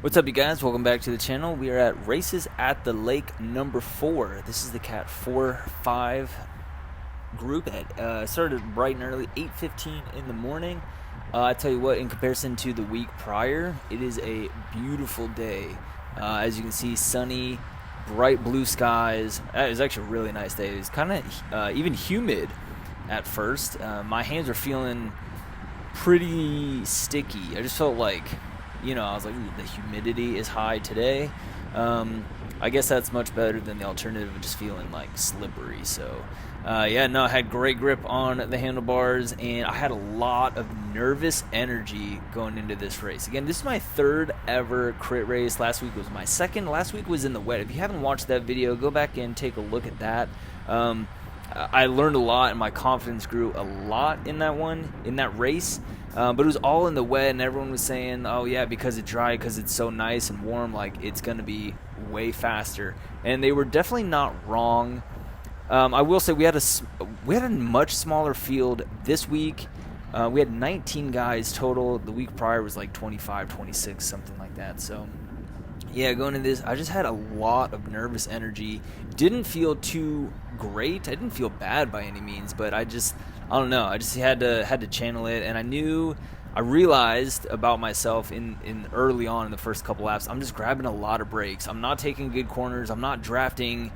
What's up, you guys? Welcome back to the channel. We are at Races at the Lake number 4. This is the Cat 4-5 group. It started bright and early, 8:15 in the morning. I tell you what, in comparison to the week prior, it is a beautiful day. As you can see, sunny, bright blue skies. It was actually a really nice day. It was kind of even humid at first. My hands were feeling pretty sticky. I just felt like, I was like, ooh, the humidity is high today. I guess that's much better than the alternative of just feeling like slippery. So, I had great grip on the handlebars, and I had a lot of nervous energy going into this race. Again, this is my third ever crit race. Last week was my second. Last week was in the wet. If you haven't watched that video, go back and take a look at that. I learned a lot, and my confidence grew a lot in that race. But it was all in the wet, and everyone was saying, oh yeah, because it's dry, because it's so nice and warm, like it's going to be way faster. And they were definitely not wrong. I will say we had a much smaller field this week. We had 19 guys total. The week prior was like 25, 26, something like that. So yeah, going into this, I just had a lot of nervous energy. Didn't feel too great. I didn't feel bad by any means, but I don't know. I just had to channel it, and I realized about myself in early on in the first couple laps, I'm just grabbing a lot of breaks. I'm not taking good corners. I'm not drafting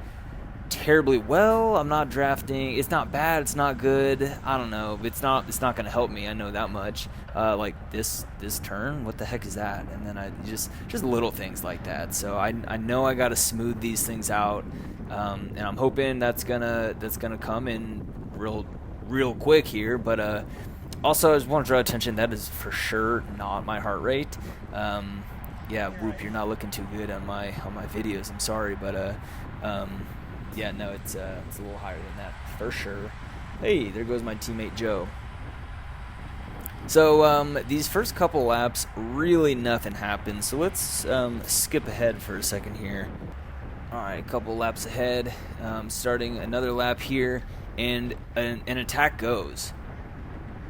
terribly well. I'm not drafting. It's not bad. It's not good. I don't know. It's not going to help me. I know that much. Like this turn, what the heck is that? And then I just little things like that. So I know I got to smooth these things out, and I'm hoping that's gonna come in real quick here. But also, I just want to draw attention, that is for sure not my heart rate. Whoop, you're not looking too good on my videos. I'm sorry, but yeah, no, it's a little higher than that for sure. Hey, there goes my teammate Joe. So these first couple laps, really nothing happened. So let's skip ahead for a second here. All right, a couple laps ahead, starting another lap here, and an attack goes.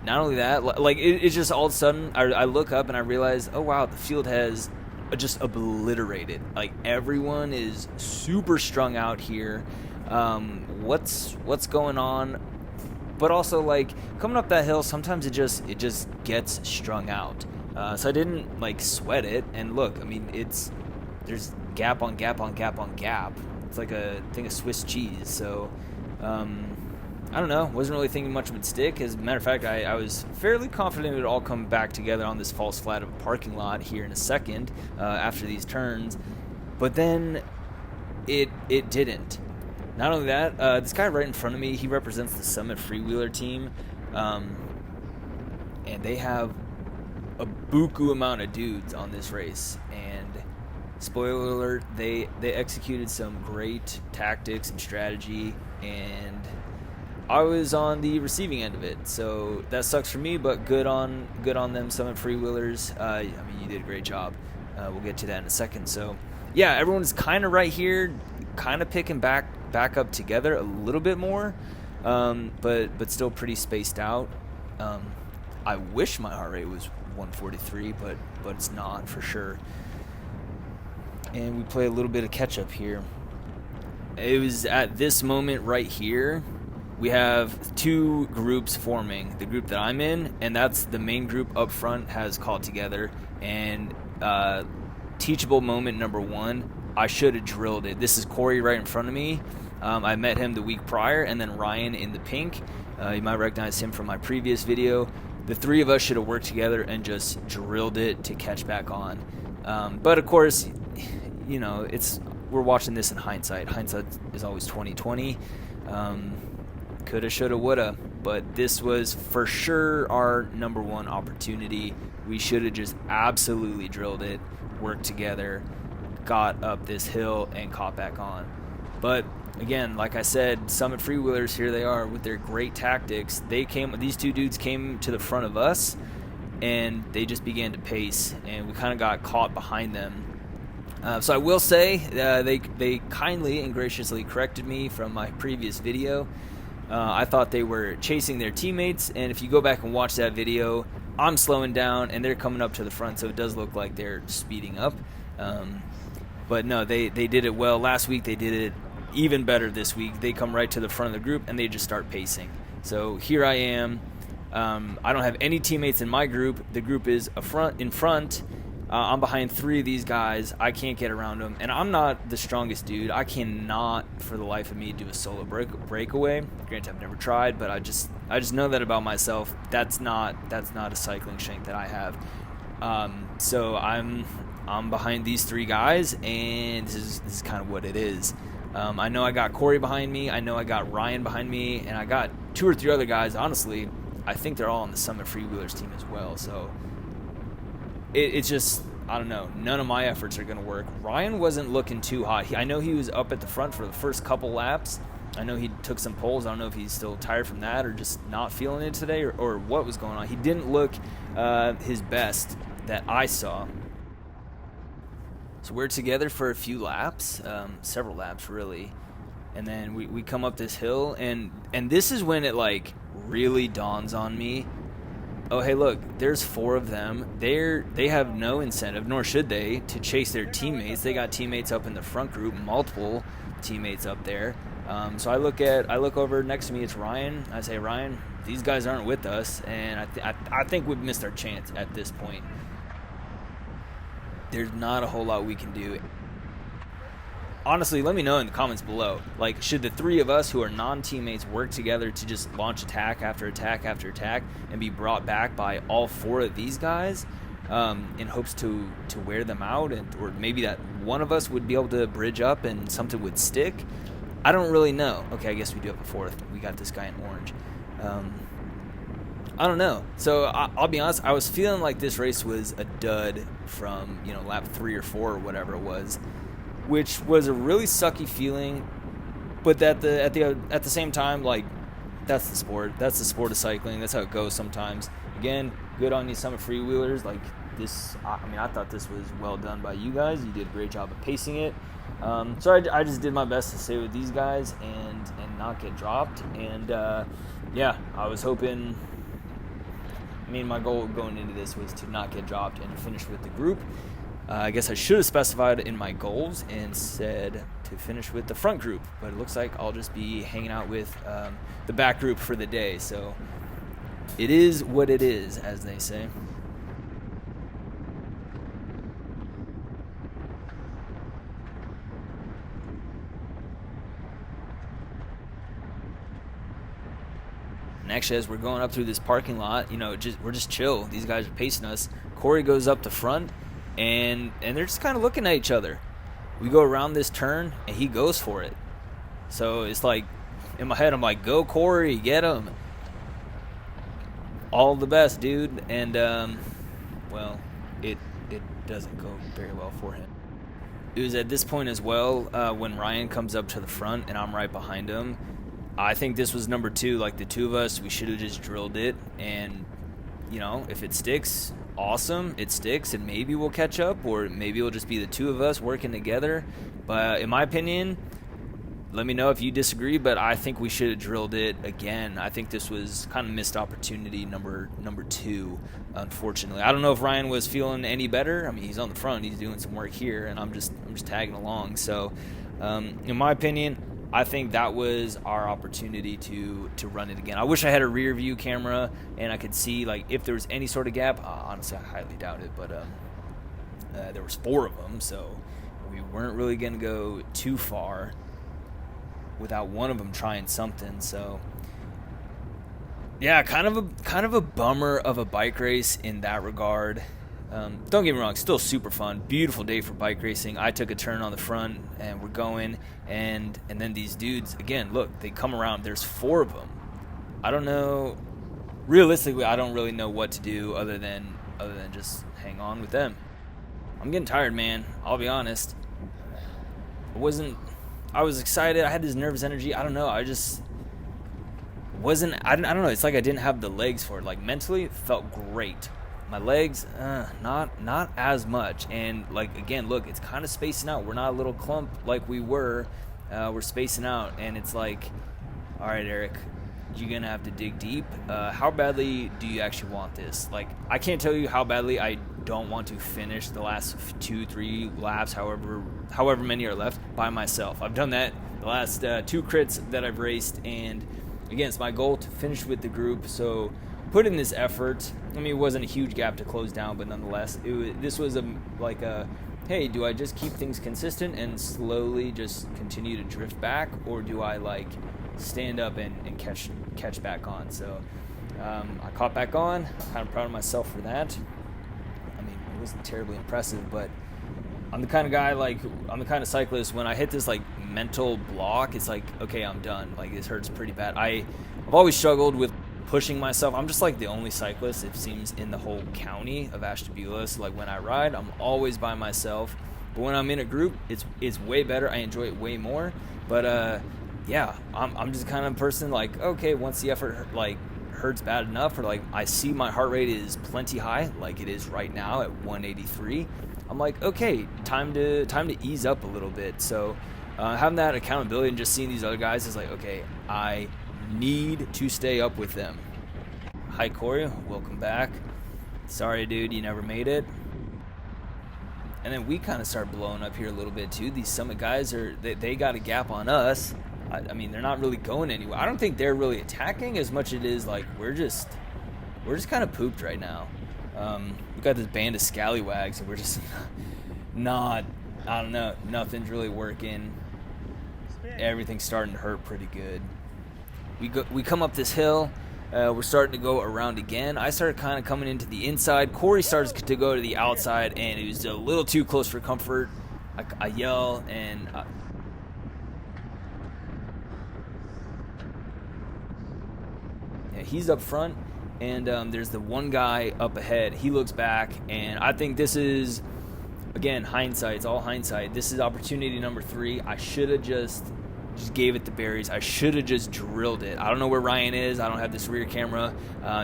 Not only that, like it's just all of a sudden, I look up and I realize, oh wow, the field has just obliterated. Like everyone is super strung out here. What's going on? But also, like, coming up that hill, sometimes it just gets strung out. So I didn't like sweat it. And look, I mean, there's gap on gap on gap on gap. It's like a thing of Swiss cheese. So I don't know. Wasn't really thinking much would stick. As a matter of fact, I was fairly confident it would all come back together on this false flat of a parking lot here in a second after these turns. But then it didn't. Not only that, this guy right in front of me, he represents the Summit Freewheeler team. And they have a buku amount of dudes on this race. And spoiler alert, they executed some great tactics and strategy, and I was on the receiving end of it, so that sucks for me, but good on them, Summit Freewheelers. I mean, you did a great job. We'll get to that in a second. So, yeah, everyone's kind of right here, kind of picking back up together a little bit more, but still pretty spaced out. I wish my heart rate was 143, but it's not for sure. And we play a little bit of catch up here. It was at this moment right here. We have two groups forming. The group that I'm in, and that's the main group up front, has called together. And teachable moment number one, I should have drilled it. This is Corey right in front of me. I met him the week prior, and then Ryan in the pink. You might recognize him from my previous video. The three of us should have worked together and just drilled it to catch back on. But of course, we're watching this in hindsight. Hindsight is always 20/20. Coulda, shoulda, woulda, but this was for sure our number one opportunity. We should have just absolutely drilled it, worked together, got up this hill, and caught back on. But again, like I said, Summit Freewheelers, here they are with their great tactics. These two dudes came to the front of us, and they just began to pace, and we kind of got caught behind them. So I will say, they kindly and graciously corrected me from my previous video. I thought they were chasing their teammates, and if you go back and watch that video, I'm slowing down and they're coming up to the front, so it does look like they're speeding up. But no, they did it well last week. They did it even better this week. They come right to the front of the group and they just start pacing. So here I am. I don't have any teammates in my group. The group is in front. I'm behind 3 of these guys. I can't get around them, and I'm not the strongest dude. I cannot, for the life of me, do a solo breakaway. Granted, I've never tried, but I just know that about myself. That's not a cycling strength that I have. So I'm behind these 3 guys, and this is kind of what it is. I know I got Corey behind me. I know I got Ryan behind me, and I got 2 or 3 other guys. Honestly, I think they're all on the Summit Freewheelers team as well. So it's just, I don't know. None of my efforts are going to work. Ryan wasn't looking too hot. I know he was up at the front for the first couple laps. I know he took some poles. I don't know if he's still tired from that or just not feeling it today or what was going on. He didn't look his best that I saw. So we're together for a few laps, several laps really, and then we come up this hill, and this is when it like really dawns on me. Oh, hey, look, there's 4 of them. They have no incentive, nor should they, to chase their teammates. They got teammates up in the front group, multiple teammates up there. So I look over next to me. It's Ryan. I say, Ryan, these guys aren't with us, and I think we've missed our chance at this point. There's not a whole lot we can do. Honestly, let me know in the comments below. Like, should the 3 of us who are non-teammates work together to just launch attack after attack after attack and be brought back by all 4 of these guys in hopes to wear them out, or maybe that one of us would be able to bridge up and something would stick? I don't really know. Okay, I guess we do have a 4th. We got this guy in orange. I don't know. So I'll be honest. I was feeling like this race was a dud from lap 3 or 4 or whatever it was, which was a really sucky feeling. But at the same time, like, that's the sport. That's the sport of cycling. That's how it goes sometimes. Again, good on you, Summit Freewheelers. Like this, I thought this was well done by you guys. You did a great job of pacing it. So I just did my best to stay with these guys and not get dropped. And yeah, I was hoping. My goal going into this was to not get dropped and to finish with the group. I guess I should have specified in my goals and said to finish with the front group, but it looks like I'll just be hanging out with the back group for the day. So it is what it is, as they say. And actually, as we're going up through this parking lot, we're just chill. These guys are pacing us. Corey goes up the front, and they're just kind of looking at each other. We go around this turn, and he goes for it. So it's like, in my head, I'm like, go Corey, get him. All the best, dude. And, well, it doesn't go very well for him. It was at this point as well, when Ryan comes up to the front, and I'm right behind him. I think this was number 2. Like, the 2 of us, we should have just drilled it. And, if it sticks, awesome. It sticks, and maybe we'll catch up, or maybe it'll just be the 2 of us working together. But in my opinion, let me know if you disagree, but I think we should have drilled it again. I think this was kind of missed opportunity number 2, unfortunately. I don't know if Ryan was feeling any better. He's on the front. He's doing some work here, and I'm just tagging along. So, in my opinion, I think that was our opportunity to run it again. I wish I had a rear view camera and I could see, like, if there was any sort of gap. Honestly, I highly doubt it, but there was 4 of them, so we weren't really going to go too far without one of them trying something. So yeah, kind of a bummer of a bike race in that regard. Don't get me wrong, still super fun. Beautiful day for bike racing. I took a turn on the front, and we're going, and then these dudes, again, look, they come around. There's 4 of them. I don't know. Realistically, I don't really know what to do other than just hang on with them. I'm getting tired, man. I'll be honest. I was excited. I had this nervous energy. I don't know. I just wasn't. I don't know. It's like I didn't have the legs for it. Like, mentally, it felt great. My legs, not as much. And, like, again, look, it's kind of spacing out. We're not a little clump like we were. We're spacing out, and it's like, all right, Eric, you're gonna have to dig deep. How badly do you actually want this? Like, I can't tell you how badly I don't want to finish the last 2-3 laps, however many are left, by myself. I've done that the last 2 crits that I've raced, and again, it's my goal to finish with the group. So put in this effort. I mean, it wasn't a huge gap to close down, but nonetheless, this was hey, do I just keep things consistent and slowly just continue to drift back, or do I like stand up and catch back on? So I caught back on. Kind of proud of myself for that. I mean, it wasn't terribly impressive, but I'm the kind of guy, I'm the kind of cyclist, when I hit this like mental block, it's like, okay, I'm done. Like, this hurts pretty bad. I've always struggled with pushing myself. I'm just like the only cyclist, it seems, in the whole county of Ashtabula. So like when I ride, I'm always by myself. But when I'm in a group, it's way better. I enjoy it way more. But yeah, I'm just the kind of person like, okay, once the effort like hurts bad enough, or like I see my heart rate is plenty high, like it is right now at 183, I'm like, okay, time to ease up a little bit. So having that accountability and just seeing these other guys is like, okay, I need to stay up with them. Hi Corey, welcome back. Sorry dude, you never made it. And then we kind of start blowing up here a little bit too. These Summit guys they got a gap on us. I mean, they're not really going anywhere. I don't think they're really attacking as much as it is like we're just kind of pooped right now. We got this band of scallywags and we're just not, I don't know, nothing's really working. Everything's starting to hurt pretty good. We come up this hill. We're starting to go around again. I started kind of coming into the inside. Corey starts to go to the outside, and it was a little too close for comfort. I yell, and yeah, he's up front, and there's the one guy up ahead. He looks back, and I think this is, again, hindsight. It's all hindsight. This is opportunity number 3. I should have just gave it the berries. I should have just drilled it. I don't know where Ryan is. I don't have this rear camera.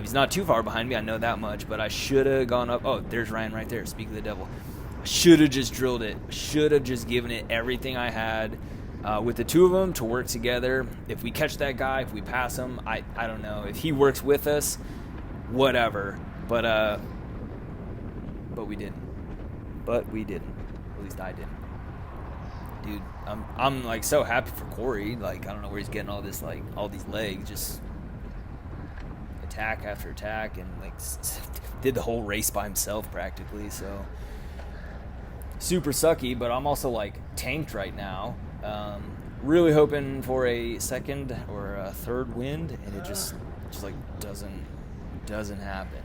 He's not too far behind me. I know that much. But I should have gone up. Oh, there's Ryan right there. Speak of the devil. I should have just drilled it. Should have just given it everything I had with the two of them to work together. If we catch that guy, if we pass him, I don't know. If he works with us, whatever. But we didn't. But we didn't. At least I didn't. Dude, I'm like so happy for Corey. Like, I don't know where he's getting all this, like all these legs, just attack after attack, and like did the whole race by himself practically. So super sucky, but I'm also like tanked right now. Really hoping for a second or a third wind, and it just like doesn't happen.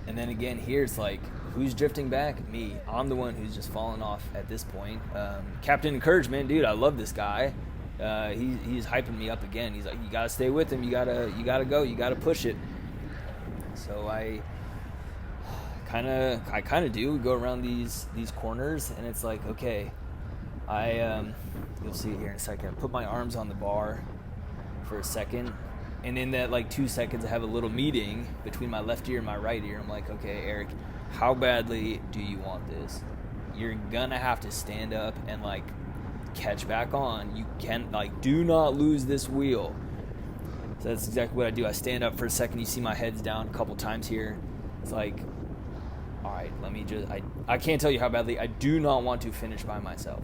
And then again here, it's like, who's drifting back? Me. I'm the one who's just falling off at this point. Captain Encouragement, dude, I love this guy. He's hyping me up again. He's like, you gotta stay with him. You gotta go. You gotta push it. So I kind of do. We go around these corners, and it's like, okay, you'll see it here in a second. I put my arms on the bar for a second. And in that like 2 seconds, I have a little meeting between my left ear and my right ear. I'm like, okay, Eric, how badly do you want this? You're gonna have to stand up and like catch back on. You can like, do not lose this wheel. So that's exactly what I do. I stand up for a second. You see my head's down a couple times here. It's like, all right, let me just, I can't tell you how badly I do not want to finish by myself.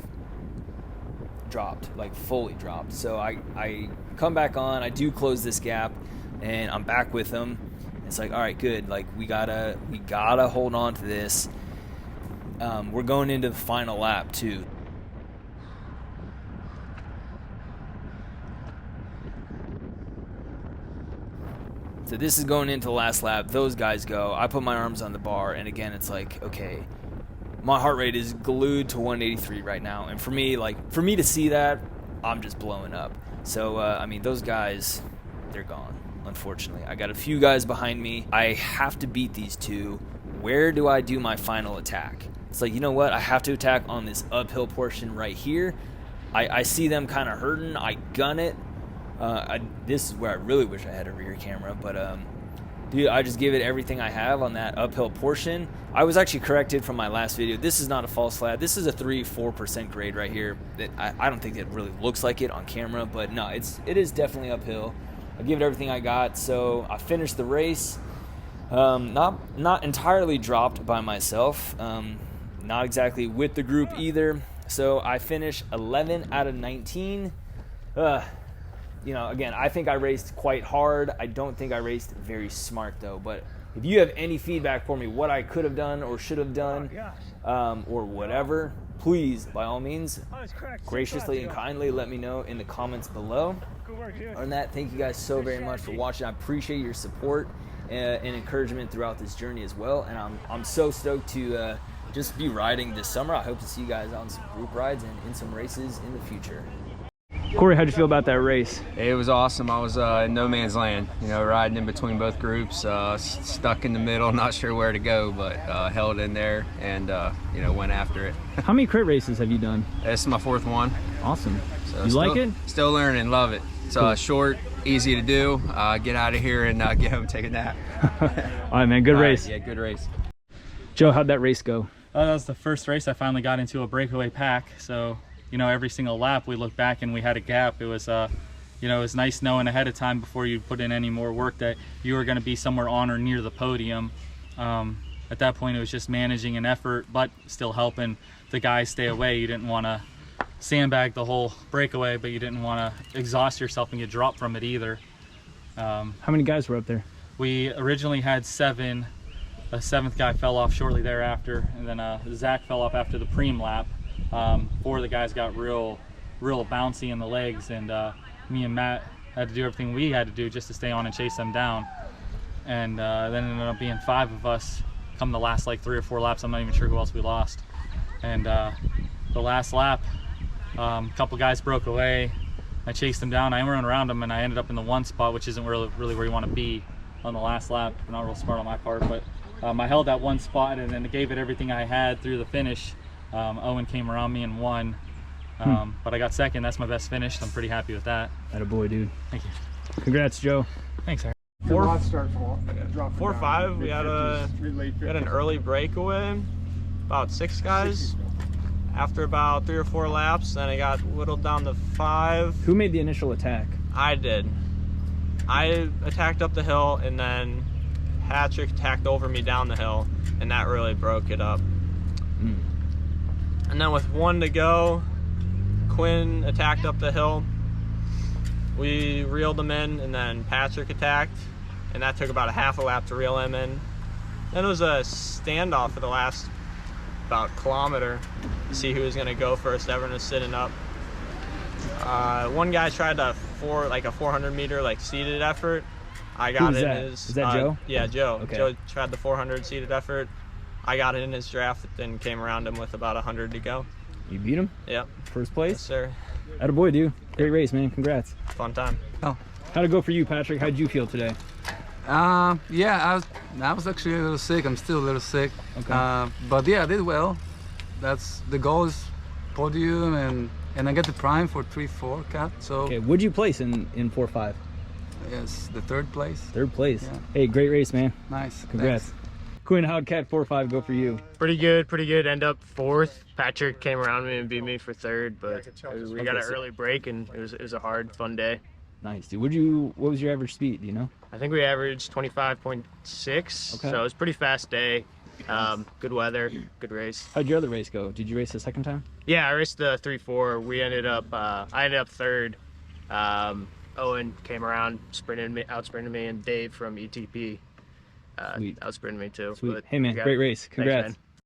Dropped, like fully dropped. So I come back on. I do close this gap, and I'm back with them. It's like, all right, good. Like we gotta hold on to this. We're going into the final lap too. So this is going into the last lap. Those guys go. I put my arms on the bar, and again, it's like, okay, my heart rate is glued to 183 right now. And for me to see that, I'm just blowing up. So, I mean, those guys, they're gone, unfortunately. I got a few guys behind me. I have to beat these two. Where do I do my final attack? It's like, you know what? I have to attack on this uphill portion right here. I see them kind of hurting. I gun it. This is where I really wish I had a rear camera, but Dude, I just give it everything I have on that uphill portion. I was actually corrected from my last video. This is not a false flat. This is a 3-4% grade right here. I don't think it really looks like it on camera, but no, it is definitely uphill. I give it everything I got. So I finished the race. Not entirely dropped by myself. Not exactly with the group either. So I finished 11 out of 19. You know, again, I think I raced quite hard. I don't think I raced very smart, though. But if you have any feedback for me, what I could have done or should have done, or whatever, please, by all means, graciously and kindly let me know in the comments below. Other than that, thank you guys so very much for watching. I appreciate your support and encouragement throughout this journey as well. And I'm so stoked to just be riding this summer. I hope to see you guys on some group rides and in some races in the future. Corey, how'd you feel about that race? It was awesome. I was in no man's land, you know, riding in between both groups, stuck in the middle, not sure where to go, but held in there and, you know, went after it. How many crit races have you done? This is my 4th one. Awesome. So you like it? Still learning, love it. It's cool. Short, easy to do. Get out of here and get home, take a nap. All right, man, good race. Yeah, good race. Joe, how'd that race go? That was the first race I finally got into a breakaway pack, so you know, every single lap we looked back and we had a gap. It was you know, it was nice knowing ahead of time before you put in any more work that you were going to be somewhere on or near the podium. At that point it was just managing an effort but still helping the guys stay away. You didn't want to sandbag the whole breakaway, but you didn't want to exhaust yourself and get dropped from it either. How many guys were up there? We originally had 7. The 7th guy fell off shortly thereafter, and then Zach fell off after the preem lap. 4 of the guys got real bouncy in the legs, and me and Matt had to do everything we had to do just to stay on and chase them down. And then it ended up being 5 of us come the last like 3 or 4 laps. I'm not even sure who else we lost. And the last lap, a couple guys broke away. I chased them down. I ran around them, and I ended up in the 1 spot, which isn't really where you want to be on the last lap. Not real smart on my part, but I held that 1 spot and then gave it everything I had through the finish. Owen came around me and won, but I got 2nd. That's my best finish. I'm pretty happy with that. Attaboy, dude. Thank you. Congrats, Joe. Thanks, Aaron. 4-5. We had an early breakaway, about 6 guys. After about 3 or 4 laps, then it got whittled down to 5. Who made the initial attack? I did. I attacked up the hill, and then Patrick attacked over me down the hill, and that really broke it up. And then with 1 to go, Quinn attacked up the hill. We reeled him in, and then Patrick attacked, and that took about a half a lap to reel him in. Then it was a standoff for the last about kilometer to see who was going to go first. Everyone was sitting up. 1 guy tried a 400 meter like seated effort. I got it in his. Is that Joe? Yeah, Joe. Okay. Joe tried the 400 seated effort. I got it in his draft, then came around him with about 100 to go. You beat him? Yep. First place? Yes, sir. Attaboy, dude. Great race, man. Congrats. Fun time. How'd it go for you, Patrick? How'd you feel today? Yeah, I was actually a little sick. I'm still a little sick. Okay. But yeah, I did well. That's the goal is podium, and I get the prime for 3-4 cat. So Okay, what'd you place in 4-5? yes, the 3rd place. 3rd place. Yeah. Hey, great race, man. Nice. Congrats. Thanks. Quinn, how'd Cat 4-5 go for you? Pretty good. End up 4th. Patrick came around me and beat me for 3rd, but we got an early break, and it was a hard, fun day. Nice, dude. What was your average speed? Do you know? I think we averaged 25.6, Okay. so it was a pretty fast day. Good weather, good race. How'd your other race go? Did you race the 2nd time? Yeah, I raced the 3-4. We ended up, I ended up 3rd. Owen came around, out-sprinted me, and Dave from ETP Sweet. out-sprinted me too. Sweet. But Hey, man, we got great it. race. Thanks, Congrats. man.